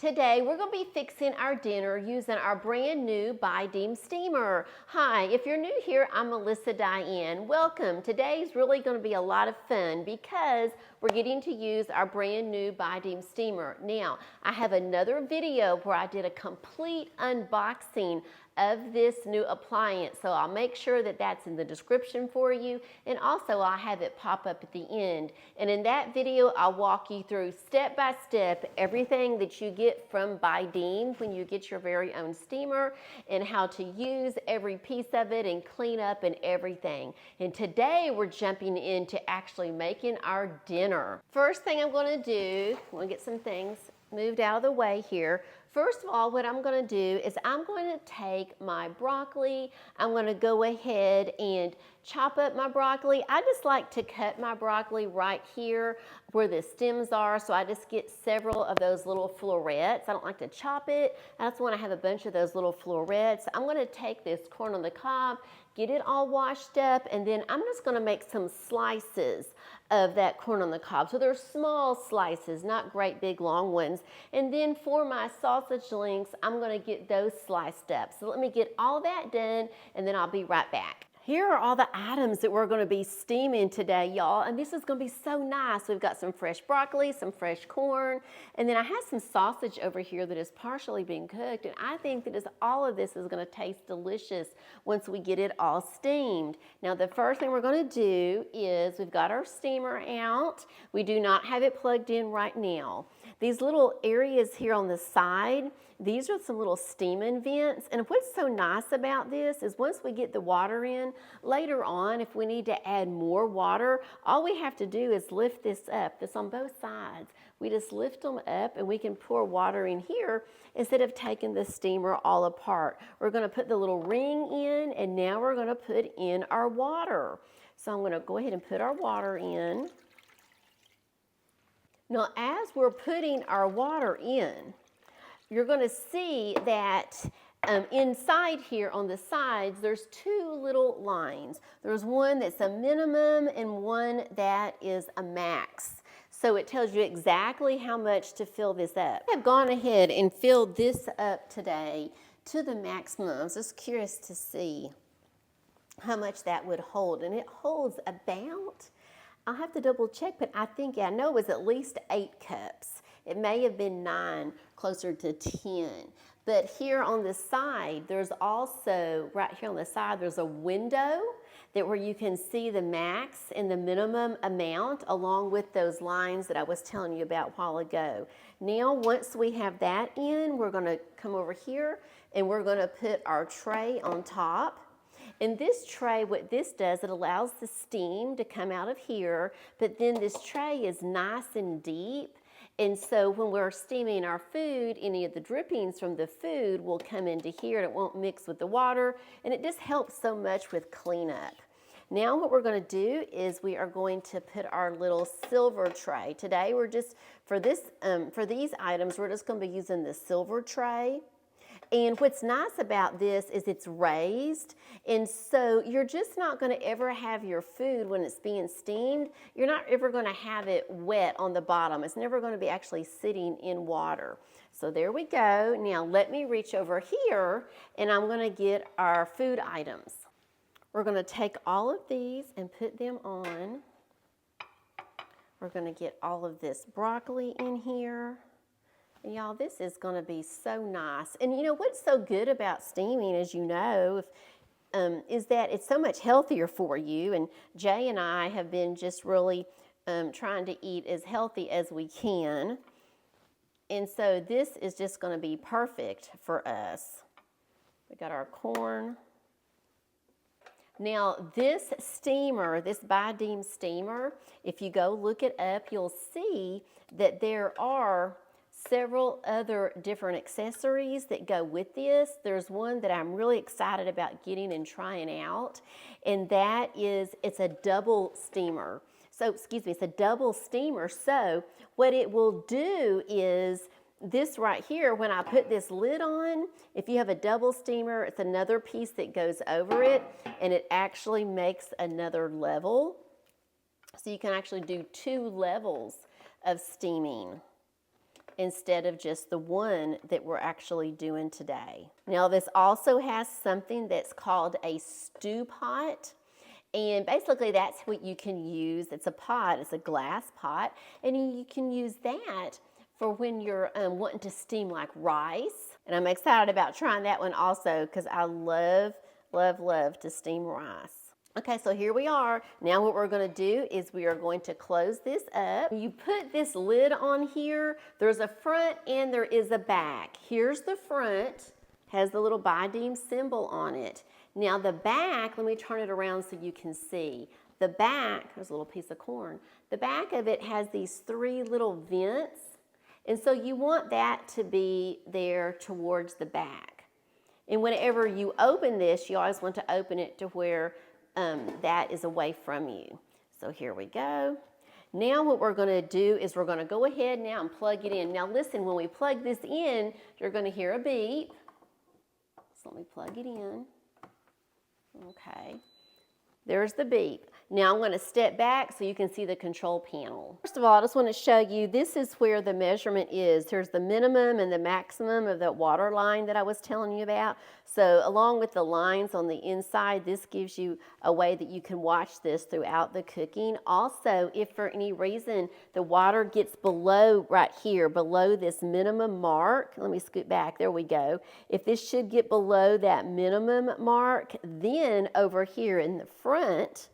Today, we're going to be fixing our dinner using our brand new Buydeem Steamer. Hi, if you're new here, I'm Melissa Diane. Welcome. Today's really going to be a lot of fun because we're getting to use our brand new Buydeem Steamer. Now, I have another video where I did a complete unboxing of this new appliance, so I'll make sure that that's in the description for you, and also I'll have it pop up at the end. And in that video, I'll walk you through step by step everything that you get from Buydeem when you get your very own steamer, and how to use every piece of it and clean up and everything. And today we're jumping into actually making our dinner. First thing I'm going to do, I'm going to get some things moved out of the way here. First of all, what I'm going to do is I'm going to take my broccoli. I'm going to go ahead and chop up my broccoli. I just like to cut my broccoli right here where the stems are, so I just get several of those little florets. I don't like to chop it. I just want to have a bunch of those little florets. I'm going to take this corn on the cob, get it all washed up, and then I'm just going to make some slices of that corn on the cob. So they're small slices, not great big long ones. And then for my sausage links, I'm going to get those sliced up. So let me get all that done, and then I'll be right back. Here are all the items that we're going to be steaming today, y'all, and this is going to be so nice. We've got some fresh broccoli, some fresh corn, and then I have some sausage over here that is partially being cooked, and I think that all of this is going to taste delicious once we get it all steamed. Now, the first thing we're going to do is we've got our steamer out. We do not have it plugged in right now. These little areas here on the side, these are some little steaming vents, and what's so nice about this is once we get the water in, later on if we need to add more water, all we have to do is lift this up. This on both sides. We just lift them up and we can pour water in here instead of taking the steamer all apart. We're going to put the little ring in, and now we're going to put in our water. So I'm going to go ahead and put our water in. Now, as we're putting our water in, you're going to see that inside here on the sides, there's two little lines. There's one that's a minimum and one that is a max. So it tells you exactly how much to fill this up. I've gone ahead and filled this up today to the maximum. I was just curious to see how much that would hold. And it holds about, I'll have to double check, but I know it was at least 8 cups. It may have been 9, closer to 10. But here on the side, there's also, right here on the side, there's a window where you can see the max and the minimum amount along with those lines that I was telling you about a while ago. Now, once we have that in, we're going to come over here and we're going to put our tray on top. And this tray, what this does, it allows the steam to come out of here, but then this tray is nice and deep. And so when we're steaming our food, any of the drippings from the food will come into here and it won't mix with the water, and it just helps so much with cleanup. Now what we're going to do is we are going to put our little silver tray. Today we're just, for these items, we're just going to be using the silver tray. And what's nice about this is it's raised, and so you're just not going to ever have your food when it's being steamed, you're not ever going to have it wet on the bottom. It's never going to be actually sitting in water. So there we go. Now let me reach over here, and I'm going to get our food items. We're going to take all of these and put them on. We're going to get all of this broccoli in here. Y'all, this is going to be so nice. And you know what's so good about steaming, as you know, is that it's so much healthier for you. And Jay and I have been just really trying to eat as healthy as we can. And so this is just going to be perfect for us. We got our corn. Now this steamer, this Buydeem steamer, if you go look it up, you'll see that there are several other different accessories that go with this. There's one that I'm really excited about getting and trying out, and that is, it's a double steamer. So, it's a double steamer. So what it will do is this right here, when I put this lid on, if you have a double steamer, it's another piece that goes over it, and it actually makes another level. So you can actually do 2 levels of steaming. instead of just the one that we're actually doing today. Now this also has something that's called a stew pot. And basically that's what you can use. It's a pot, it's a glass pot, and you can use that for when you're wanting to steam like rice. And I'm excited about trying that one also because I love, love, love to steam rice. Okay, so here we are. Now what we're going to do is we are going to close this up. You put this lid on here. There's a front and there is a back. Here's the front, has the little Buydeem symbol on it. Now the back, let me turn it around so you can see. The back, there's a little piece of corn. The back of it has these 3 little vents. And so you want that to be there towards the back. And whenever you open this, you always want to open it to where that is away from you. So here we go. Now what we're going to do is we're going to go ahead now and plug it in. Now listen, when we plug this in, you're going to hear a beep. So let me plug it in. Okay, there's the beep. Now I'm going to step back so you can see the control panel. First of all, I just want to show you, this is where the measurement is. Here's the minimum and the maximum of that water line that I was telling you about. So along with the lines on the inside, this gives you a way that you can watch this throughout the cooking. Also, if for any reason the water gets below right here, below this minimum mark, let me scoot back, there we go. If this should get below that minimum mark, then over here in the front,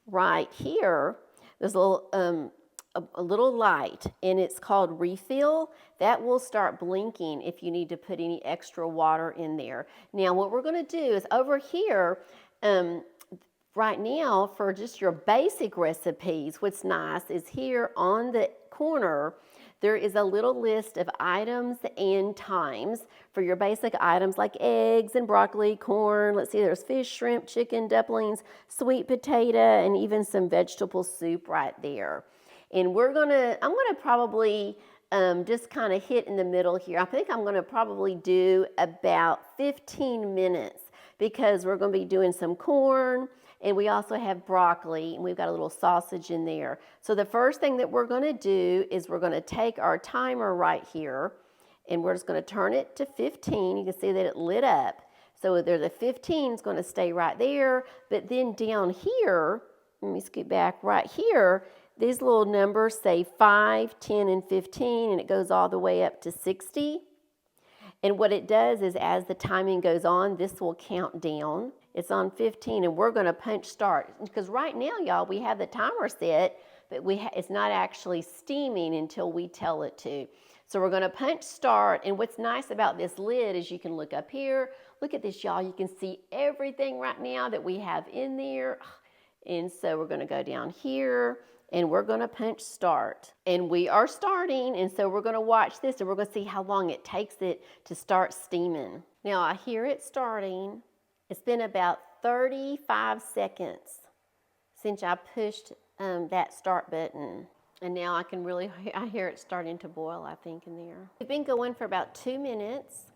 right here, there's a little light, and it's called refill. That will start blinking if you need to put any extra water in there. Now what we're going to do is over here, right now for just your basic recipes, what's nice is here on the corner, there is a little list of items and times for your basic items like eggs and broccoli, corn. Let's see, there's fish, shrimp, chicken, dumplings, sweet potato, and even some vegetable soup right there. And I'm gonna probably just kind of hit in the middle here. I think I'm gonna probably do about 15 minutes because we're gonna be doing some corn, and we also have broccoli, and we've got a little sausage in there. So the first thing that we're gonna do is we're gonna take our timer right here, and we're just gonna turn it to 15. You can see that it lit up. So there's a 15 is gonna stay right there, but then down here, let me scoot back right here, these little numbers say 5, 10, and 15, and it goes all the way up to 60. And what it does is as the timing goes on, this will count down. It's on 15, and we're going to punch start. Because right now, y'all, we have the timer set, but it's not actually steaming until we tell it to. So we're going to punch start, and what's nice about this lid is you can look up here. Look at this, y'all. You can see everything right now that we have in there. And so we're going to go down here, and we're going to punch start. And we are starting, and so we're going to watch this, and we're going to see how long it takes it to start steaming. Now, I hear it starting. It's been about 35 seconds since I pushed that start button. And now I hear it starting to boil, I think, in there. We've been going for about 2 minutes,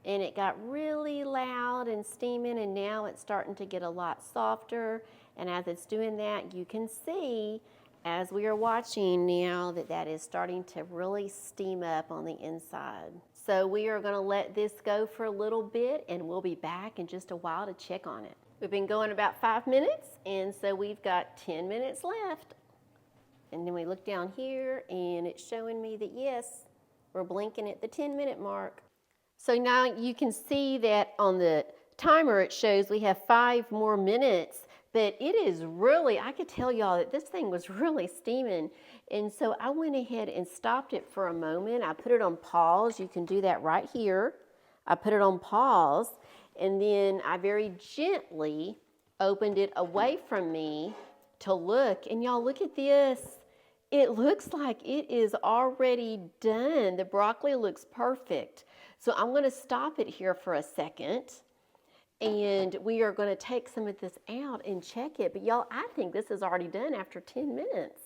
and it got really loud and steaming, and now it's starting to get a lot softer. And as it's doing that, you can see as we are watching now that is starting to really steam up on the inside. So we are going to let this go for a little bit, and we'll be back in just a while to check on it. We've been going about 5 minutes, and so we've got 10 minutes left. And then we look down here, and it's showing me that yes, we're blinking at the 10-minute mark. So now you can see that on the timer it shows we have 5 more minutes. But it is really, I could tell y'all that this thing was really steaming. And so I went ahead and stopped it for a moment. I put it on pause. You can do that right here. I put it on pause, and then I very gently opened it away from me to look. And y'all, look at this. It looks like it is already done. The broccoli looks perfect. So I'm going to stop it here for a second. And we are going to take some of this out and check it. But y'all, I think this is already done after 10 minutes.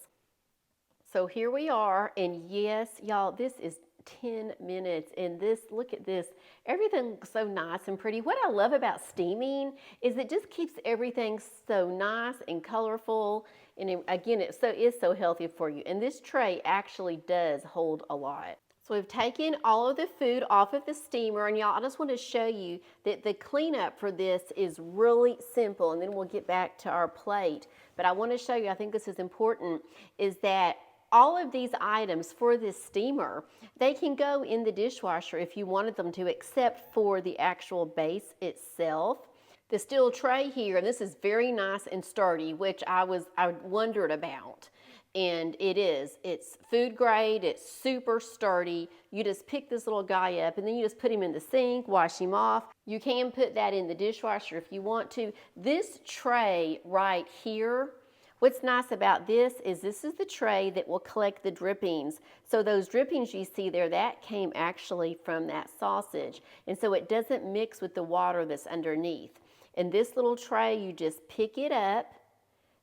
So here we are. And yes, y'all, this is 10 minutes. And this, look at this. Everything looks so nice and pretty. What I love about steaming is it just keeps everything so nice and colorful. And again, it is so healthy for you. And this tray actually does hold a lot. So we've taken all of the food off of the steamer, and y'all, I just want to show you that the cleanup for this is really simple, and then we'll get back to our plate. But I want to show you, I think this is important, is that all of these items for this steamer, they can go in the dishwasher if you wanted them to, except for the actual base itself. The steel tray here, and this is very nice and sturdy, which I wondered about. And it's food grade, it's super sturdy. You just pick this little guy up and then you just put him in the sink, wash him off. You can put that in the dishwasher if you want to. This tray right here, what's nice about this is the tray that will collect the drippings. So those drippings you see there, that came actually from that sausage. And so it doesn't mix with the water that's underneath. In this little tray, you just pick it up.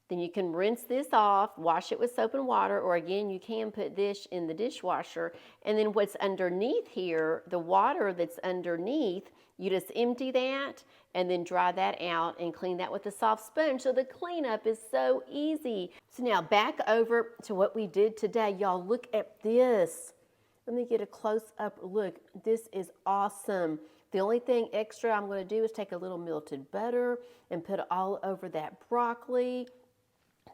Then you can rinse this off, wash it with soap and water, or again, you can put this in the dishwasher. And then what's underneath here, the water that's underneath, you just empty that and then dry that out and clean that with a soft sponge. So the cleanup is so easy. So now back over to what we did today. Y'all, look at this. Let me get a close-up look. This is awesome. The only thing extra I'm going to do is take a little melted butter and put it all over that broccoli.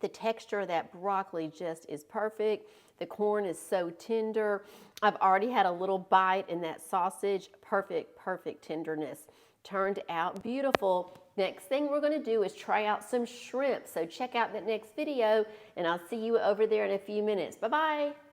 The texture of that broccoli just is perfect. The corn is so tender. I've already had a little bite in that sausage. Perfect, perfect tenderness. Turned out beautiful. Next thing we're going to do is try out some shrimp. So check out that next video, and I'll see you over there in a few minutes. Bye-bye.